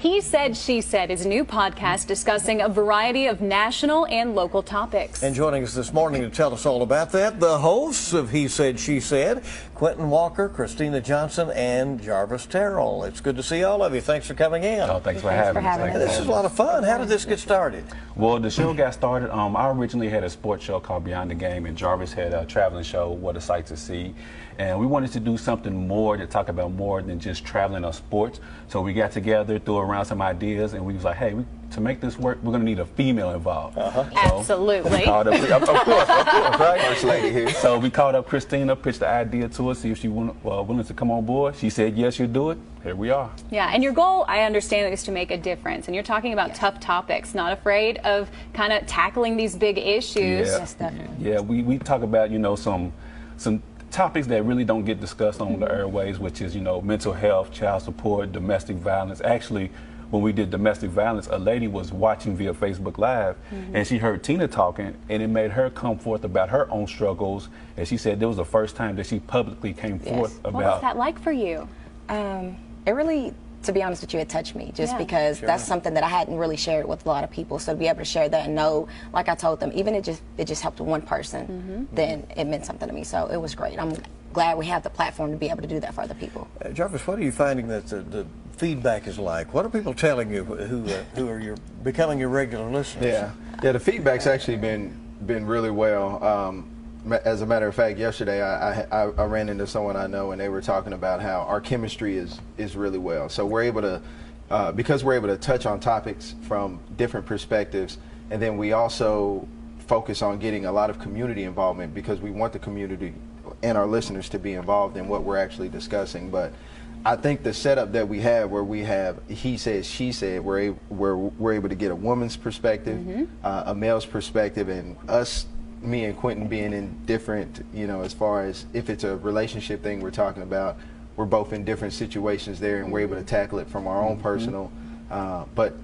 He Said, She Said is a new podcast discussing a variety of national and local topics. And joining us this morning to tell us all about that, the hosts of He Said, She Said, Quentin Walker, Christina Johnson, and Jarvis Terrell. It's good to see all of you. Thanks for coming in. Oh, thanks for having us. This is a lot of fun. How did this get started? Well, the show got started. I originally had a sports show called Beyond the Game, and Jarvis had a traveling show, What a Sight to See. And we wanted to do something more to talk about more than just traveling or sports. So we got together, threw around some ideas, and we was like, hey, to make this work, we're going to need a female involved. So Absolutely. we called up, of course, right? First lady here. So we called up Christina, pitched the idea to us, see if she willing to come on board. She said, yes, you'll do it. Here we are. Yeah, and your goal, I understand, is to make a difference. And you're talking about tough topics, not afraid of kind of tackling these big issues. Yeah. Yes, definitely. Yeah, we talk about, some topics that really don't get discussed on the airways, which is, mental health, child support, domestic violence. Actually, when we did domestic violence, a lady was watching via Facebook Live, and she heard Tina talking, and it made her come forth about her own struggles. And she said it was the first time that she publicly came forth about. What was that like for you? It really, to be honest with you, it touched me just because that's something that I hadn't really shared with a lot of people. So to be able to share that and know, like I told them, even it just helped one person, then it meant something to me. So it was great. I'm glad we have the platform to be able to do that for other people. Jarvis, what are you finding that the feedback is like? What are people telling you who are becoming your regular listeners? Yeah, the feedback's actually been really well. As a matter of fact, yesterday I ran into someone I know, and they were talking about how our chemistry is really well. So we're able to, because we're able to touch on topics from different perspectives, and then we also focus on getting a lot of community involvement because we want the community and our listeners to be involved in what we're actually discussing. But I think the setup that we have, where we have He Said, She Said, where we're able to get a woman's perspective, a male's perspective, and me and Quentin being in different, as far as if it's a relationship thing we're talking about, we're both in different situations there, and we're able to tackle it from our own personal. But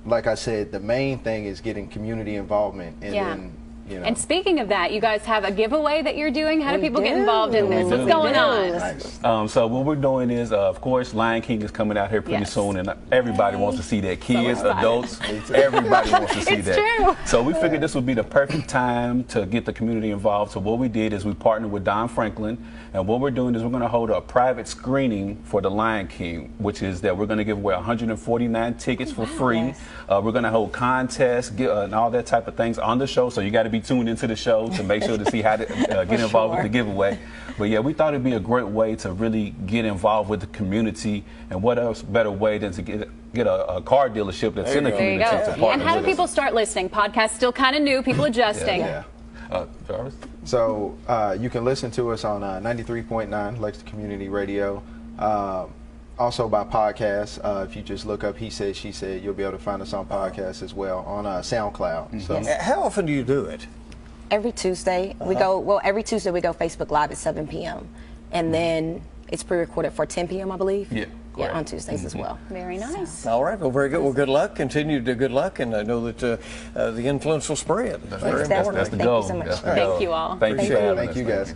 like I said, the main thing is getting community involvement, and then. And speaking of that, you guys have a giveaway that you're doing. How do people get involved in this? What's going on? So what we're doing is, of course, Lion King is coming out here pretty soon, and everybody wants to see that. Kids, adults, everybody wants to see that. True. So we figured this would be the perfect time to get the community involved. So what we did is we partnered with Don Franklin, and what we're doing is we're going to hold a private screening for the Lion King, which is that we're going to give away 149 tickets for free. We're going to hold contests and all that type of things on the show. So you got to be tuned into the show to make sure to see how to get involved with the giveaway. But yeah, we thought it'd be a great way to really get involved with the community, and what else better way than to get a car dealership that's in the community to partner And how do with people us. start listening? Podcast's still kind of new, people adjusting. Jarvis? So you can listen to us on 93.9 Lexington Community Radio. Also by podcast. If you just look up He Said, She Said, you'll be able to find us on podcast as well on SoundCloud. So How often do you do it? Every Tuesday we go. Well, every Tuesday we go Facebook Live at 7 p.m. and then it's pre-recorded for 10 p.m. I believe. Yeah. Yeah, on Tuesdays as well. Very nice. All right. Well, very good. Well, good luck. Continue to good luck, and I know that the influence will spread. That's very important. That's the Thank goal. you so much. That's the Thank goal. you all. Thank you for having us. thank you guys.